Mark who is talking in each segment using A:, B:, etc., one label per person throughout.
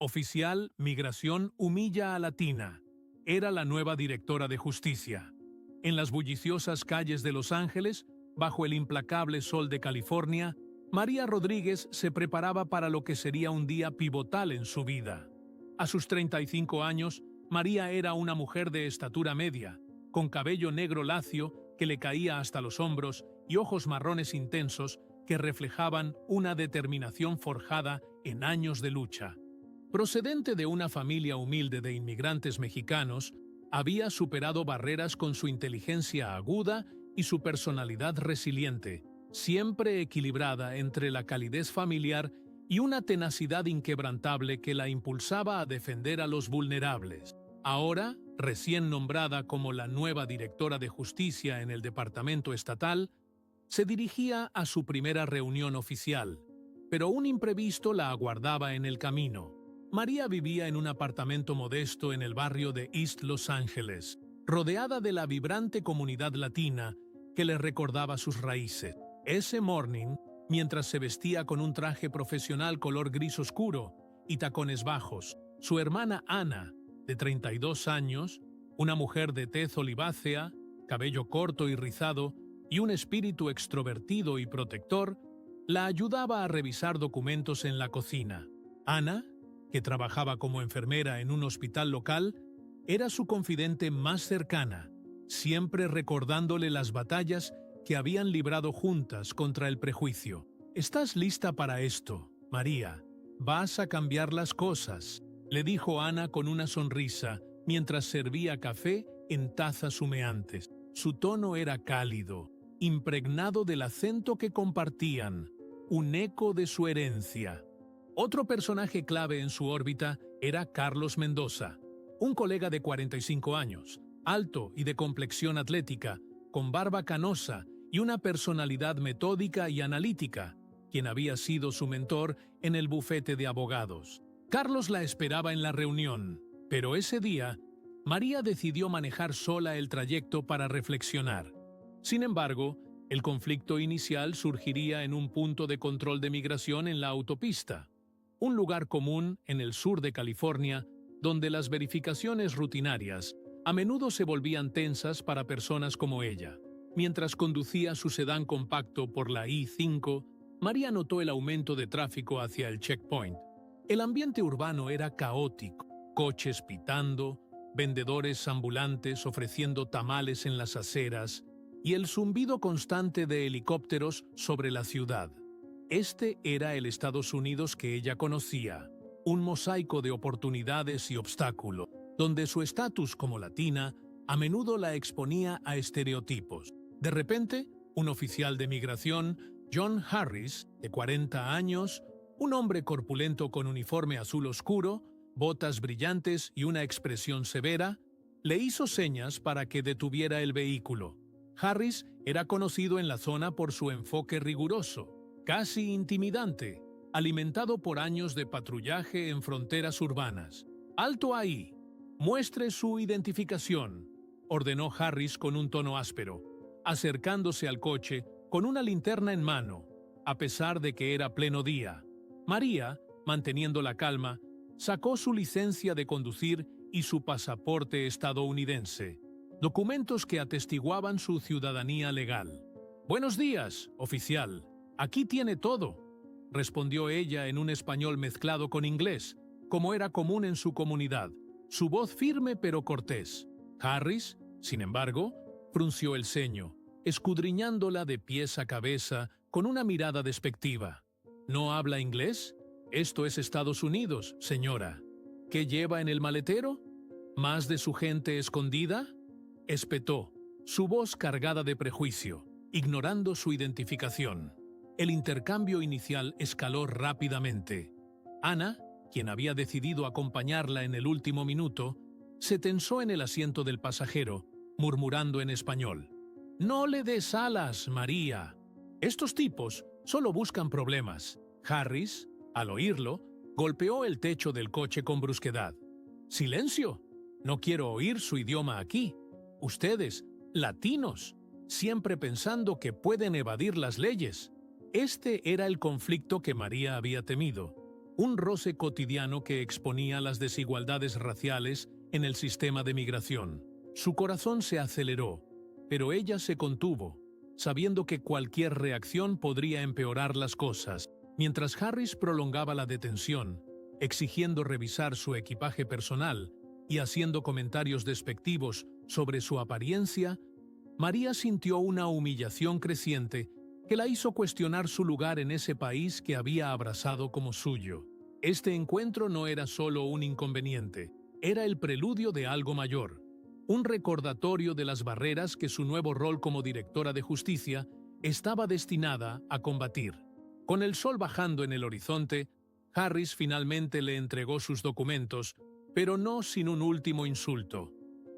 A: Oficial, Migración humilla a Latina. Era la nueva directora de justicia. En las bulliciosas calles de Los Ángeles, bajo el implacable sol de California, María Rodríguez se preparaba para lo que sería un día pivotal en su vida. A sus 35 años, María era una mujer de estatura media, con cabello negro lacio que le caía hasta los hombros y ojos marrones intensos que reflejaban una determinación forjada en años de lucha. Procedente de una familia humilde de inmigrantes mexicanos, había superado barreras con su inteligencia aguda y su personalidad resiliente, siempre equilibrada entre la calidez familiar y una tenacidad inquebrantable que la impulsaba a defender a los vulnerables. Ahora, recién nombrada como la nueva directora de justicia en el departamento estatal, se dirigía a su primera reunión oficial, pero un imprevisto la aguardaba en el camino. María vivía en un apartamento modesto en el barrio de East Los Ángeles, rodeada de la vibrante comunidad latina que le recordaba sus raíces. Ese morning, mientras se vestía con un traje profesional color gris oscuro y tacones bajos, su hermana Ana, de 32 años, una mujer de tez olivácea, cabello corto y rizado y un espíritu extrovertido y protector, la ayudaba a revisar documentos en la cocina. Ana, que trabajaba como enfermera en un hospital local, era su confidente más cercana, siempre recordándole las batallas que habían librado juntas contra el prejuicio. «¿Estás lista para esto, María? Vas a cambiar las cosas», le dijo Ana con una sonrisa mientras servía café en tazas humeantes. Su tono era cálido, impregnado del acento que compartían, un eco de su herencia. Otro personaje clave en su órbita era Carlos Mendoza, un colega de 45 años, alto y de complexión atlética, con barba canosa y una personalidad metódica y analítica, quien había sido su mentor en el bufete de abogados. Carlos la esperaba en la reunión, pero ese día, María decidió manejar sola el trayecto para reflexionar. Sin embargo, el conflicto inicial surgiría en un punto de control de migración en la autopista, un lugar común en el sur de California, donde las verificaciones rutinarias a menudo se volvían tensas para personas como ella. Mientras conducía su sedán compacto por la I-5, María notó el aumento de tráfico hacia el checkpoint. El ambiente urbano era caótico, coches pitando, vendedores ambulantes ofreciendo tamales en las aceras y el zumbido constante de helicópteros sobre la ciudad. Este era el Estados Unidos que ella conocía, un mosaico de oportunidades y obstáculos, donde su estatus como latina a menudo la exponía a estereotipos. De repente, un oficial de migración, John Harris, de 40 años, un hombre corpulento con uniforme azul oscuro, botas brillantes y una expresión severa, le hizo señas para que detuviera el vehículo. Harris era conocido en la zona por su enfoque riguroso, casi intimidante, alimentado por años de patrullaje en fronteras urbanas. «¡Alto ahí! Muestre su identificación», ordenó Harris con un tono áspero, acercándose al coche con una linterna en mano, a pesar de que era pleno día. María, manteniendo la calma, sacó su licencia de conducir y su pasaporte estadounidense, documentos que atestiguaban su ciudadanía legal. «Buenos días, oficial. Aquí tiene todo», respondió ella en un español mezclado con inglés, como era común en su comunidad, su voz firme pero cortés. Harris, sin embargo, frunció el ceño, escudriñándola de pies a cabeza con una mirada despectiva. «¿No habla inglés? Esto es Estados Unidos, señora. ¿Qué lleva en el maletero? ¿Más de su gente escondida?», espetó, su voz cargada de prejuicio, ignorando su identificación. El intercambio inicial escaló rápidamente. Ana, quien había decidido acompañarla en el último minuto, se tensó en el asiento del pasajero, murmurando en español: «No le des alas, María. Estos tipos solo buscan problemas». Harris, al oírlo, golpeó el techo del coche con brusquedad. «¡Silencio! No quiero oír su idioma aquí. Ustedes, latinos, siempre pensando que pueden evadir las leyes». Este era el conflicto que María había temido. un roce cotidiano que exponía las desigualdades raciales en el sistema de migración. Su corazón se aceleró, pero ella se contuvo, sabiendo que cualquier reacción podría empeorar las cosas. Mientras Harris prolongaba la detención, exigiendo revisar su equipaje personal y haciendo comentarios despectivos sobre su apariencia, María sintió una humillación creciente que la hizo cuestionar su lugar en ese país que había abrazado como suyo. Este encuentro no era solo un inconveniente, era el preludio de algo mayor, un recordatorio de las barreras que su nuevo rol como directora de justicia estaba destinada a combatir. Con el sol bajando en el horizonte, Harris finalmente le entregó sus documentos, pero no sin un último insulto.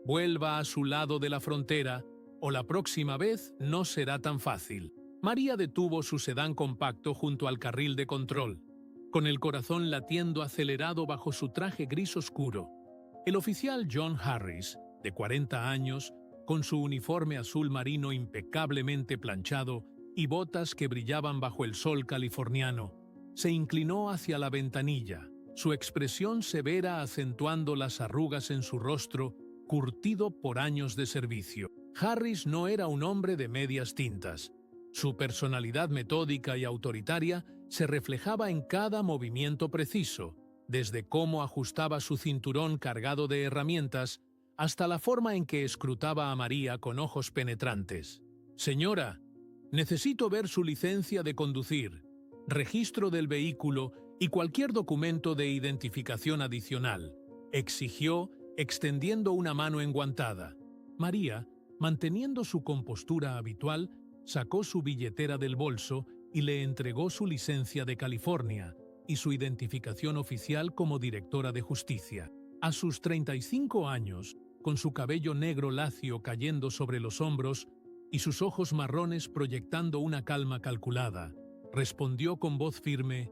A: Vuelva a su lado de la frontera, o la próxima vez no será tan fácil. María detuvo su sedán compacto junto al carril de control, con el corazón latiendo acelerado bajo su traje gris oscuro. El oficial John Harris, de 40 años, con su uniforme azul marino impecablemente planchado y botas que brillaban bajo el sol californiano, se inclinó hacia la ventanilla, su expresión severa acentuando las arrugas en su rostro, curtido por años de servicio. Harris no era un hombre de medias tintas. Su personalidad metódica y autoritaria se reflejaba en cada movimiento preciso, desde cómo ajustaba su cinturón cargado de herramientas hasta la forma en que escrutaba a María con ojos penetrantes. «Señora, necesito ver su licencia de conducir, registro del vehículo y cualquier documento de identificación adicional», exigió, extendiendo una mano enguantada. María, manteniendo su compostura habitual, sacó su billetera del bolso y le entregó su licencia de California y su identificación oficial como directora de justicia. A sus 35 años, con su cabello negro lacio cayendo sobre los hombros y sus ojos marrones proyectando una calma calculada, respondió con voz firme: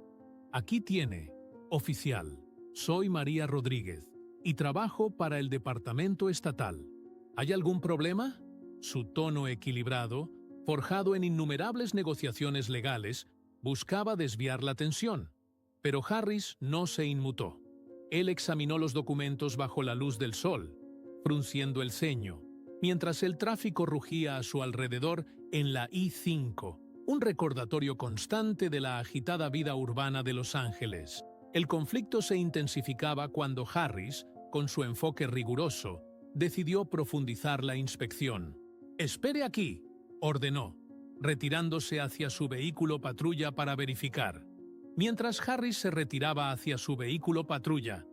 A: «Aquí tiene, oficial. Soy María Rodríguez y trabajo para el Departamento Estatal. ¿Hay algún problema?». Su tono equilibrado, forjado en innumerables negociaciones legales, buscaba desviar la tensión. Pero Harris no se inmutó. Él examinó los documentos bajo la luz del sol, frunciendo el ceño, mientras el tráfico rugía a su alrededor en la I-5, un recordatorio constante de la agitada vida urbana de Los Ángeles. El conflicto se intensificaba cuando Harris, con su enfoque riguroso, decidió profundizar la inspección. «Espere aquí», ordenó, retirándose hacia su vehículo patrulla para verificar. Mientras Harris se retiraba hacia su vehículo patrulla,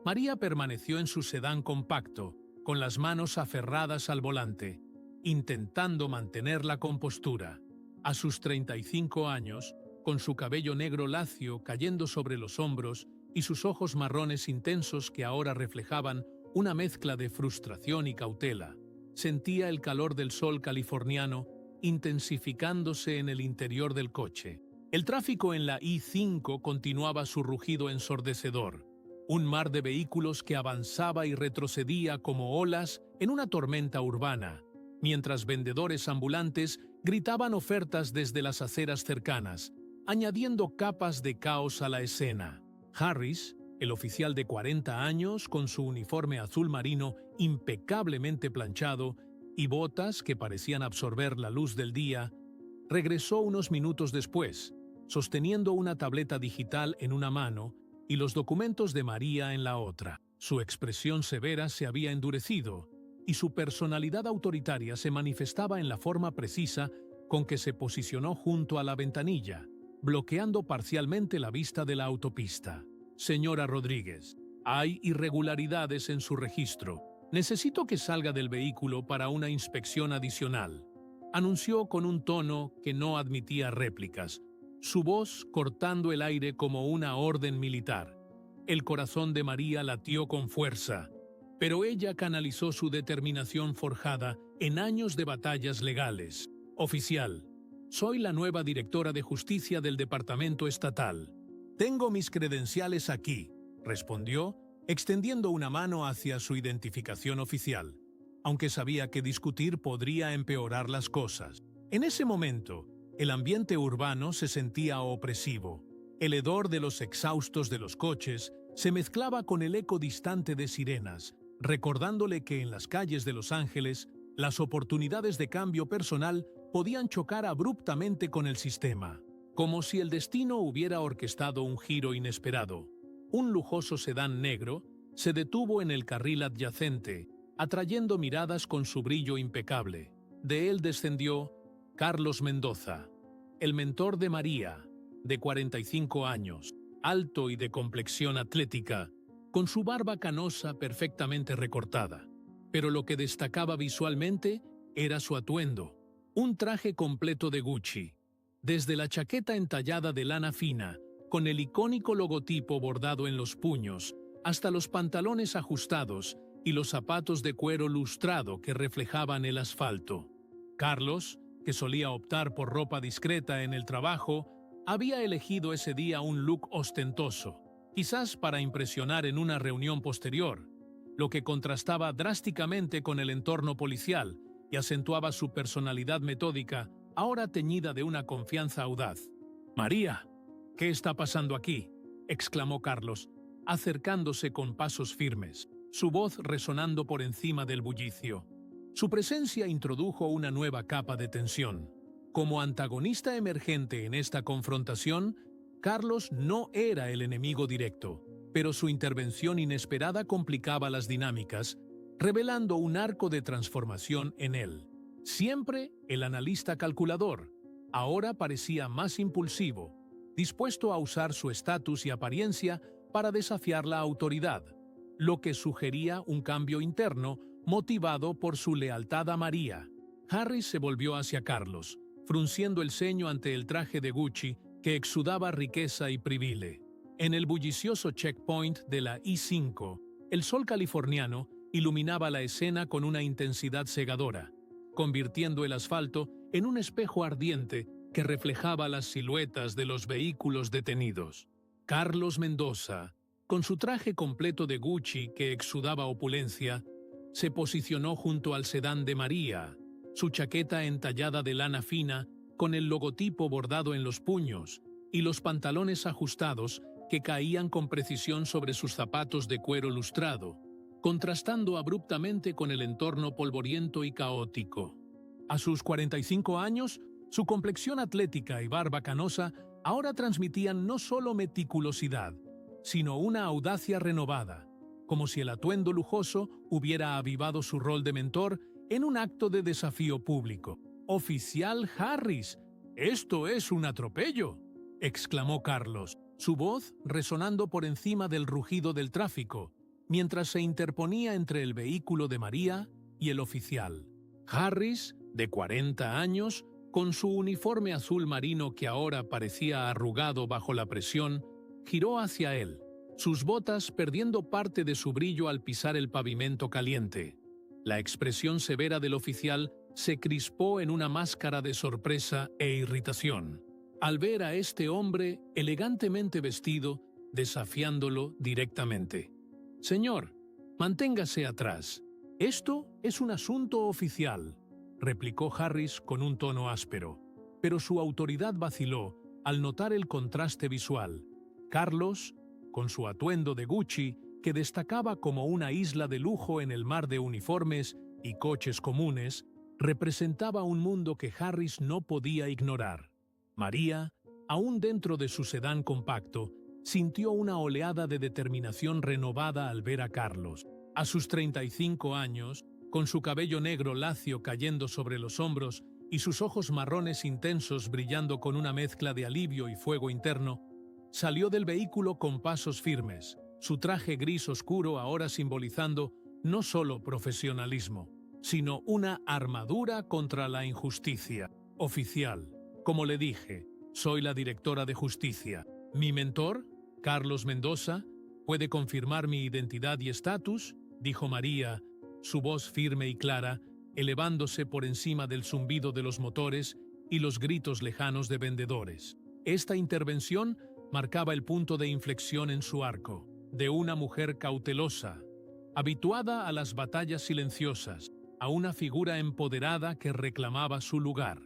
A: María permaneció en su sedán compacto, con las manos aferradas al volante, intentando mantener la compostura. A sus 35 años, con su cabello negro lacio cayendo sobre los hombros y sus ojos marrones intensos que ahora reflejaban una mezcla de frustración y cautela, sentía el calor del sol californiano intensificándose en el interior del coche. El tráfico en la I-5 continuaba su rugido ensordecedor, un mar de vehículos que avanzaba y retrocedía como olas en una tormenta urbana, mientras vendedores ambulantes gritaban ofertas desde las aceras cercanas, añadiendo capas de caos a la escena. Harris, el oficial de 40 años con su uniforme azul marino impecablemente planchado y botas que parecían absorber la luz del día, regresó unos minutos después, sosteniendo una tableta digital en una mano y los documentos de María en la otra. Su expresión severa se había endurecido y su personalidad autoritaria se manifestaba en la forma precisa con que se posicionó junto a la ventanilla, bloqueando parcialmente la vista de la autopista. «Señora Rodríguez, hay irregularidades en su registro. Necesito que salga del vehículo para una inspección adicional», anunció con un tono que no admitía réplicas, su voz cortando el aire como una orden militar. El corazón de María latió con fuerza, pero ella canalizó su determinación forjada en años de batallas legales. «Oficial, soy la nueva directora de justicia del Departamento Estatal. Tengo mis credenciales aquí», respondió, extendiendo una mano hacia su identificación oficial, aunque sabía que discutir podría empeorar las cosas. En ese momento, el ambiente urbano se sentía opresivo. El hedor de los exhaustos de los coches se mezclaba con el eco distante de sirenas, recordándole que en las calles de Los Ángeles las oportunidades de cambio personal podían chocar abruptamente con el sistema, como si el destino hubiera orquestado un giro inesperado. Un lujoso sedán negro se detuvo en el carril adyacente, atrayendo miradas con su brillo impecable. De él descendió Carlos Mendoza, el mentor de María, de 45 años, alto y de complexión atlética, con su barba canosa perfectamente recortada. Pero lo que destacaba visualmente era su atuendo, un traje completo de Gucci, desde la chaqueta entallada de lana fina, con el icónico logotipo bordado en los puños, hasta los pantalones ajustados y los zapatos de cuero lustrado que reflejaban el asfalto. Carlos, que solía optar por ropa discreta en el trabajo, había elegido ese día un look ostentoso, quizás para impresionar en una reunión posterior, lo que contrastaba drásticamente con el entorno policial y acentuaba su personalidad metódica, ahora teñida de una confianza audaz. «María, ¿qué está pasando aquí?», exclamó Carlos, acercándose con pasos firmes, su voz resonando por encima del bullicio. Su presencia introdujo una nueva capa de tensión. Como antagonista emergente en esta confrontación, Carlos no era el enemigo directo, pero su intervención inesperada complicaba las dinámicas, revelando un arco de transformación en él. Siempre el analista calculador, ahora parecía más impulsivo, dispuesto a usar su estatus y apariencia para desafiar la autoridad, lo que sugería un cambio interno motivado por su lealtad a María. Harris se volvió hacia Carlos, frunciendo el ceño ante el traje de Gucci que exudaba riqueza y privilegio. En el bullicioso checkpoint de la I-5, el sol californiano iluminaba la escena con una intensidad cegadora, convirtiendo el asfalto en un espejo ardiente que reflejaba las siluetas de los vehículos detenidos. Carlos Mendoza, con su traje completo de Gucci que exudaba opulencia, se posicionó junto al sedán de María, su chaqueta entallada de lana fina con el logotipo bordado en los puños y los pantalones ajustados que caían con precisión sobre sus zapatos de cuero lustrado, contrastando abruptamente con el entorno polvoriento y caótico. A sus 45 años, su complexión atlética y barba canosa ahora transmitían no solo meticulosidad, sino una audacia renovada, como si el atuendo lujoso hubiera avivado su rol de mentor en un acto de desafío público. «Oficial Harris, esto es un atropello», exclamó Carlos, su voz resonando por encima del rugido del tráfico, mientras se interponía entre el vehículo de María y el oficial. Harris, de 40 años, con su uniforme azul marino que ahora parecía arrugado bajo la presión, giró hacia él, sus botas perdiendo parte de su brillo al pisar el pavimento caliente. La expresión severa del oficial se crispó en una máscara de sorpresa e irritación, al ver a este hombre elegantemente vestido, desafiándolo directamente. «Señor, manténgase atrás. Esto es un asunto oficial», replicó Harris con un tono áspero, pero su autoridad vaciló al notar el contraste visual. Carlos, con su atuendo de Gucci, que destacaba como una isla de lujo en el mar de uniformes y coches comunes, representaba un mundo que Harris no podía ignorar. María, aún dentro de su sedán compacto, sintió una oleada de determinación renovada al ver a Carlos. A sus 35 años, con su cabello negro lacio cayendo sobre los hombros y sus ojos marrones intensos brillando con una mezcla de alivio y fuego interno, salió del vehículo con pasos firmes, su traje gris oscuro ahora simbolizando no solo profesionalismo, sino una armadura contra la injusticia. «Oficial, como le dije, soy la directora de justicia. Mi mentor, Carlos Mendoza, puede confirmar mi identidad y estatus», dijo María, su voz firme y clara, elevándose por encima del zumbido de los motores y los gritos lejanos de vendedores. Esta intervención marcaba el punto de inflexión en su arco, de una mujer cautelosa, habituada a las batallas silenciosas, a una figura empoderada que reclamaba su lugar.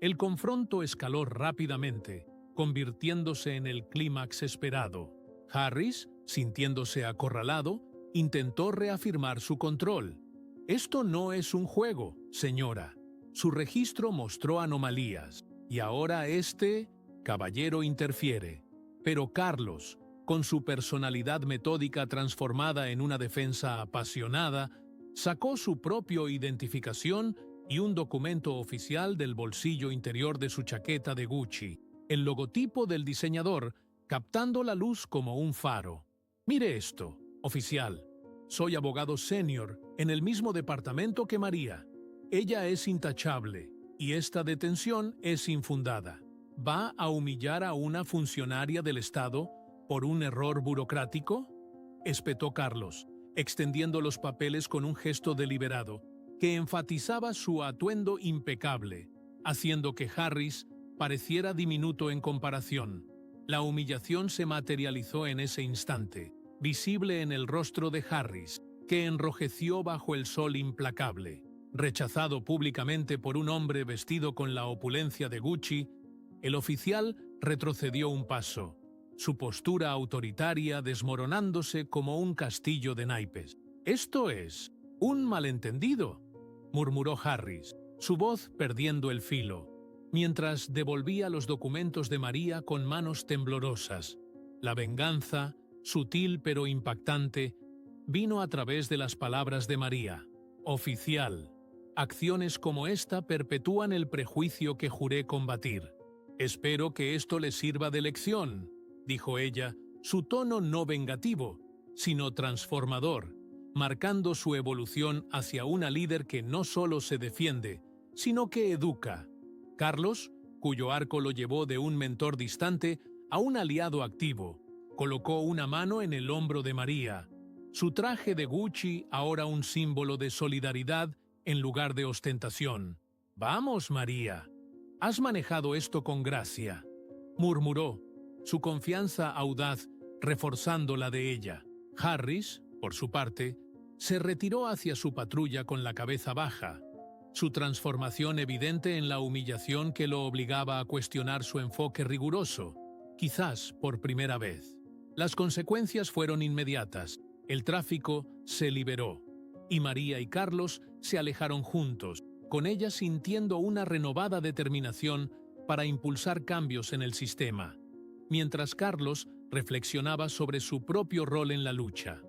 A: El confronto escaló rápidamente, convirtiéndose en el clímax esperado. Harris, sintiéndose acorralado, intentó reafirmar su control. «Esto no es un juego, señora». Su registro mostró anomalías, y ahora este caballero interfiere. Pero Carlos, con su personalidad metódica transformada en una defensa apasionada, sacó su propia identificación y un documento oficial del bolsillo interior de su chaqueta de Gucci, el logotipo del diseñador, captando la luz como un faro. «Mire esto, oficial. Soy abogado senior en el mismo departamento que María. Ella es intachable y esta detención es infundada. ¿Va a humillar a una funcionaria del Estado por un error burocrático?», espetó Carlos, extendiendo los papeles con un gesto deliberado que enfatizaba su atuendo impecable, haciendo que Harris pareciera diminuto en comparación. La humillación se materializó en ese instante, visible en el rostro de Harris, que enrojeció bajo el sol implacable. Rechazado públicamente por un hombre vestido con la opulencia de Gucci, el oficial retrocedió un paso, su postura autoritaria desmoronándose como un castillo de naipes. «Esto es un malentendido», murmuró Harris, su voz perdiendo el filo, mientras devolvía los documentos de María con manos temblorosas. La venganza, sutil pero impactante, vino a través de las palabras de María. «Oficial, acciones como esta perpetúan el prejuicio que juré combatir. Espero que esto le sirva de lección», dijo ella, su tono no vengativo, sino transformador, marcando su evolución hacia una líder que no solo se defiende, sino que educa. Carlos, cuyo arco lo llevó de un mentor distante a un aliado activo, colocó una mano en el hombro de María. Su traje de Gucci ahora un símbolo de solidaridad en lugar de ostentación. «Vamos, María. Has manejado esto con gracia», murmuró, su confianza audaz reforzando la de ella. Harris, por su parte, se retiró hacia su patrulla con la cabeza baja, su transformación evidente en la humillación que lo obligaba a cuestionar su enfoque riguroso, quizás por primera vez. Las consecuencias fueron inmediatas. El tráfico se liberó, y María y Carlos se alejaron juntos, con ella sintiendo una renovada determinación para impulsar cambios en el sistema, mientras Carlos reflexionaba sobre su propio rol en la lucha.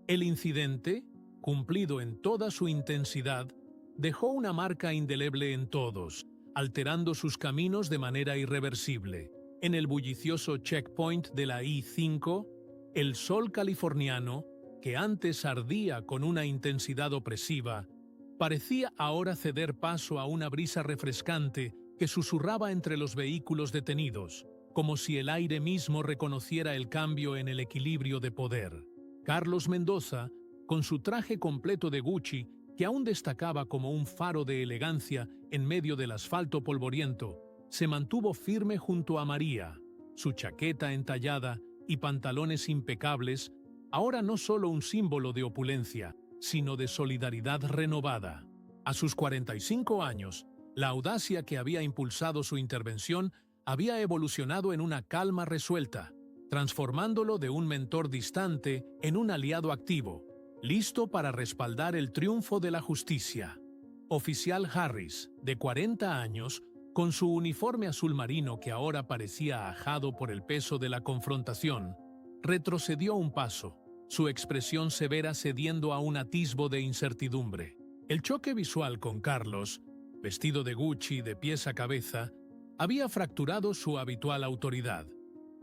A: El incidente, cumplido en toda su intensidad, dejó una marca indeleble en todos, alterando sus caminos de manera irreversible. En el bullicioso checkpoint de la I-5, el sol californiano, que antes ardía con una intensidad opresiva, parecía ahora ceder paso a una brisa refrescante que susurraba entre los vehículos detenidos, como si el aire mismo reconociera el cambio en el equilibrio de poder. Carlos Mendoza, con su traje completo de Gucci, que aún destacaba como un faro de elegancia en medio del asfalto polvoriento, se mantuvo firme junto a María, su chaqueta entallada y pantalones impecables, ahora no solo un símbolo de opulencia, sino de solidaridad renovada. A sus 45 años, la audacia que había impulsado su intervención había evolucionado en una calma resuelta, transformándolo de un mentor distante en un aliado activo, listo para respaldar el triunfo de la justicia. Oficial Harris, de 40 años, con su uniforme azul marino que ahora parecía ajado por el peso de la confrontación, retrocedió un paso, su expresión severa cediendo a un atisbo de incertidumbre. El choque visual con Carlos, vestido de Gucci de pies a cabeza, había fracturado su habitual autoridad.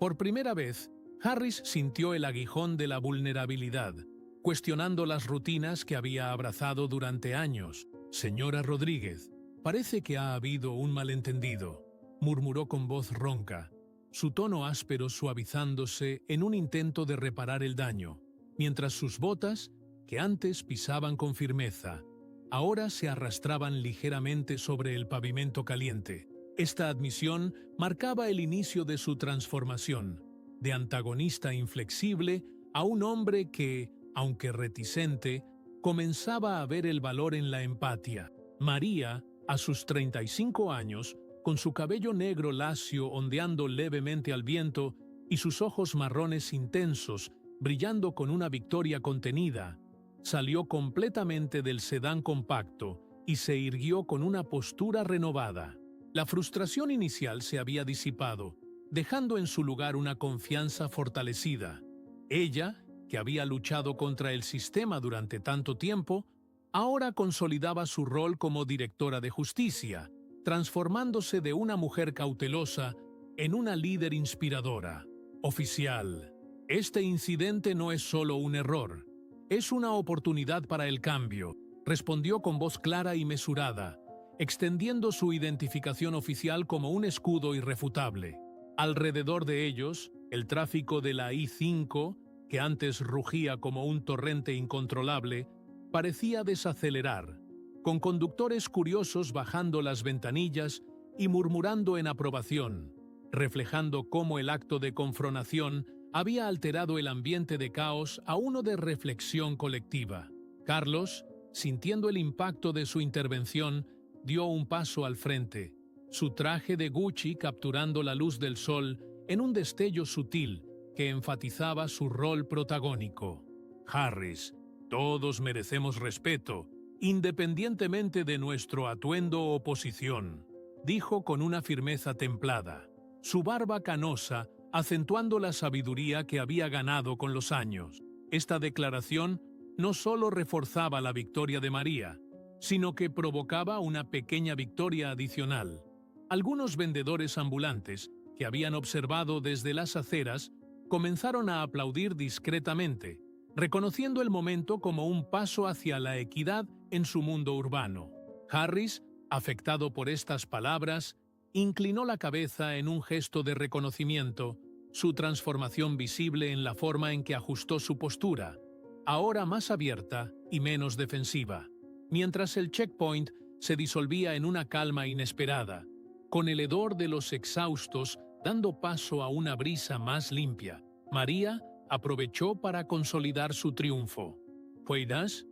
A: Por primera vez, Harris sintió el aguijón de la vulnerabilidad, cuestionando las rutinas que había abrazado durante años. «Señora Rodríguez, parece que ha habido un malentendido», murmuró con voz ronca, su tono áspero suavizándose en un intento de reparar el daño, mientras sus botas, que antes pisaban con firmeza, ahora se arrastraban ligeramente sobre el pavimento caliente. Esta admisión marcaba el inicio de su transformación, de antagonista inflexible a un hombre que, aunque reticente, comenzaba a ver el valor en la empatía. María, a sus 35 años, con su cabello negro lacio ondeando levemente al viento y sus ojos marrones intensos brillando con una victoria contenida, salió completamente del sedán compacto y se irguió con una postura renovada. La frustración inicial se había disipado, dejando en su lugar una confianza fortalecida. Ella, que había luchado contra el sistema durante tanto tiempo, ahora consolidaba su rol como directora de justicia, transformándose de una mujer cautelosa en una líder inspiradora. Oficial, este incidente no es solo un error, es una oportunidad para el cambio, respondió con voz clara y mesurada, extendiendo su identificación oficial como un escudo irrefutable. Alrededor de ellos, el tráfico de la I-5, que antes rugía como un torrente incontrolable, parecía desacelerar, con conductores curiosos bajando las ventanillas y murmurando en aprobación, reflejando cómo el acto de confrontación había alterado el ambiente de caos a uno de reflexión colectiva. Carlos, sintiendo el impacto de su intervención, dio un paso al frente, su traje de Gucci capturando la luz del sol en un destello sutil que enfatizaba su rol protagónico. Harris, todos merecemos respeto, independientemente de nuestro atuendo o posición, dijo con una firmeza templada, su barba canosa acentuando la sabiduría que había ganado con los años. Esta declaración no solo reforzaba la victoria de María, sino que provocaba una pequeña victoria adicional. Algunos vendedores ambulantes, que habían observado desde las aceras, comenzaron a aplaudir discretamente, reconociendo el momento como un paso hacia la equidad en su mundo urbano. Harris, afectado por estas palabras, inclinó la cabeza en un gesto de reconocimiento, su transformación visible en la forma en que ajustó su postura, ahora más abierta y menos defensiva, mientras el checkpoint se disolvía en una calma inesperada, con el hedor de los exhaustos dando paso a una brisa más limpia. María aprovechó para consolidar su triunfo. ¿Puedas?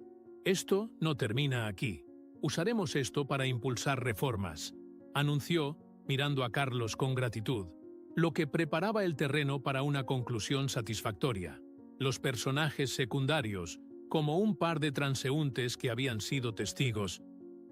A: Esto no termina aquí. Usaremos esto para impulsar reformas, anunció, mirando a Carlos con gratitud, lo que preparaba el terreno para una conclusión satisfactoria. Los personajes secundarios, como un par de transeúntes que habían sido testigos,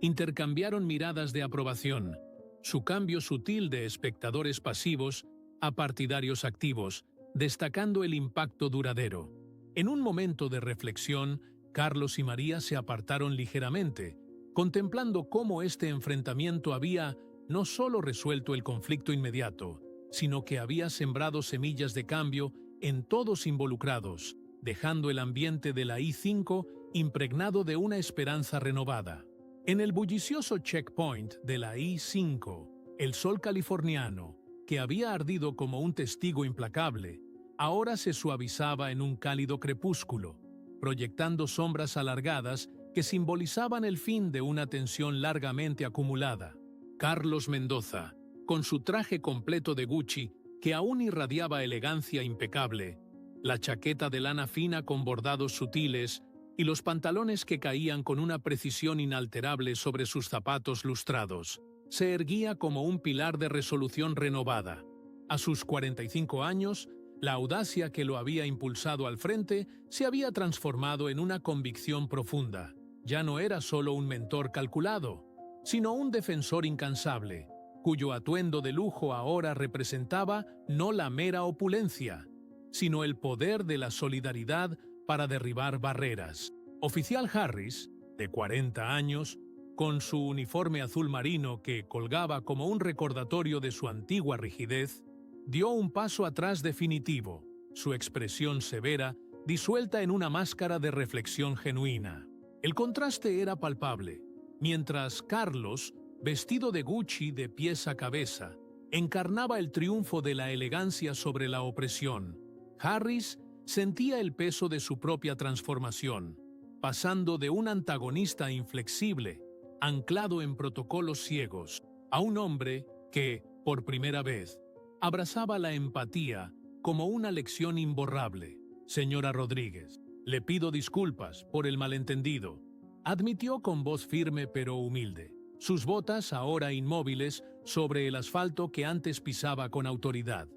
A: intercambiaron miradas de aprobación, su cambio sutil de espectadores pasivos a partidarios activos, destacando el impacto duradero. En un momento de reflexión, Carlos y María se apartaron ligeramente, contemplando cómo este enfrentamiento había no solo resuelto el conflicto inmediato, sino que había sembrado semillas de cambio en todos involucrados, dejando el ambiente de la I-5 impregnado de una esperanza renovada. En el bullicioso checkpoint de la I-5, el sol californiano, que había ardido como un testigo implacable, ahora se suavizaba en un cálido crepúsculo, proyectando sombras alargadas que simbolizaban el fin de una tensión largamente acumulada. Carlos Mendoza, con su traje completo de Gucci, que aún irradiaba elegancia impecable, la chaqueta de lana fina con bordados sutiles y los pantalones que caían con una precisión inalterable sobre sus zapatos lustrados, se erguía como un pilar de resolución renovada. A sus 45 años, la audacia que lo había impulsado al frente se había transformado en una convicción profunda. Ya no era solo un mentor calculado, sino un defensor incansable, cuyo atuendo de lujo ahora representaba no la mera opulencia, sino el poder de la solidaridad para derribar barreras. Oficial Harris, de 40 años, con su uniforme azul marino que colgaba como un recordatorio de su antigua rigidez, dio un paso atrás definitivo, su expresión severa disuelta en una máscara de reflexión genuina. El contraste era palpable, mientras Carlos, vestido de Gucci de pies a cabeza, encarnaba el triunfo de la elegancia sobre la opresión. Harris sentía el peso de su propia transformación, pasando de un antagonista inflexible, anclado en protocolos ciegos, a un hombre que, por primera vez, abrazaba la empatía como una lección imborrable. Señora Rodríguez, le pido disculpas por el malentendido, admitió con voz firme pero humilde. Sus botas, ahora inmóviles, sobre el asfalto que antes pisaba con autoridad.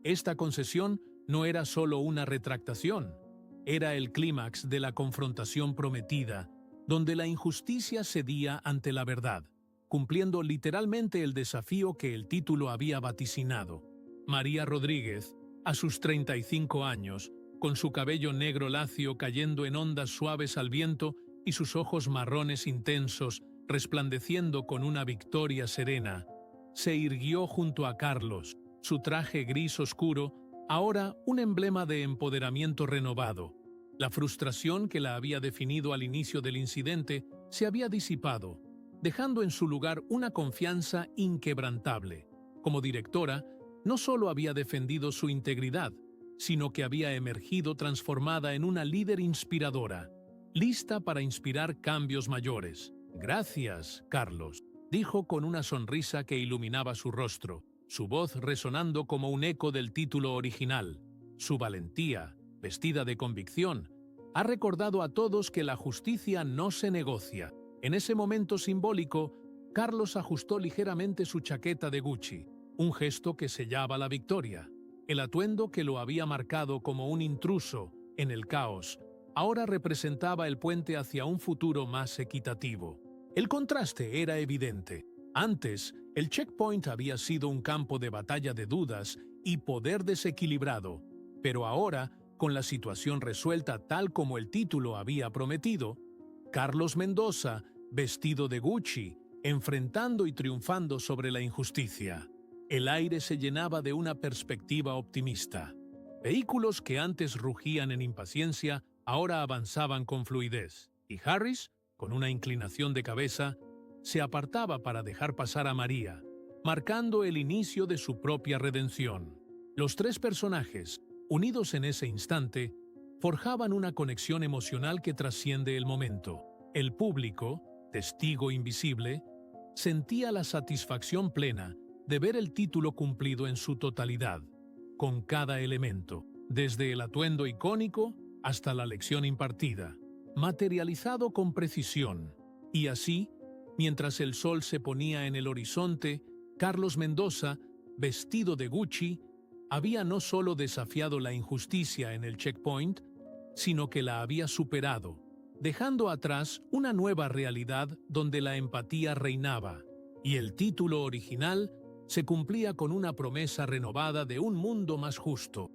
A: Esta concesión no era solo una retractación, era el clímax de la confrontación prometida, donde la injusticia cedía ante la verdad, cumpliendo literalmente el desafío que el título había vaticinado. María Rodríguez, a sus 35 años, con su cabello negro lacio cayendo en ondas suaves al viento y sus ojos marrones intensos resplandeciendo con una victoria serena, se irguió junto a Carlos, su traje gris oscuro, ahora un emblema de empoderamiento renovado. La frustración que la había definido al inicio del incidente se había disipado, dejando en su lugar una confianza inquebrantable. Como directora, no solo había defendido su integridad, sino que había emergido transformada en una líder inspiradora, lista para inspirar cambios mayores. «Gracias, Carlos», dijo con una sonrisa que iluminaba su rostro, su voz resonando como un eco del título original. Su valentía, vestida de convicción, ha recordado a todos que la justicia no se negocia. En ese momento simbólico, Carlos ajustó ligeramente su chaqueta de Gucci, un gesto que sellaba la victoria. El atuendo que lo había marcado como un intruso en el caos, ahora representaba el puente hacia un futuro más equitativo. El contraste era evidente. Antes, el checkpoint había sido un campo de batalla de dudas y poder desequilibrado, pero ahora, con la situación resuelta tal como el título había prometido, Carlos Mendoza, vestido de Gucci, enfrentando y triunfando sobre la injusticia. El aire se llenaba de una perspectiva optimista. Vehículos que antes rugían en impaciencia, ahora avanzaban con fluidez, y Harris, con una inclinación de cabeza, se apartaba para dejar pasar a María, marcando el inicio de su propia redención. Los tres personajes, unidos en ese instante, forjaban una conexión emocional que trasciende el momento. El público, testigo invisible, sentía la satisfacción plena de ver el título cumplido en su totalidad, con cada elemento, desde el atuendo icónico hasta la lección impartida, materializado con precisión. Y así, mientras el sol se ponía en el horizonte, Carlos Mendoza, vestido de Gucci, había no solo desafiado la injusticia en el checkpoint, sino que la había superado, dejando atrás una nueva realidad donde la empatía reinaba, y el título original se cumplía con una promesa renovada de un mundo más justo.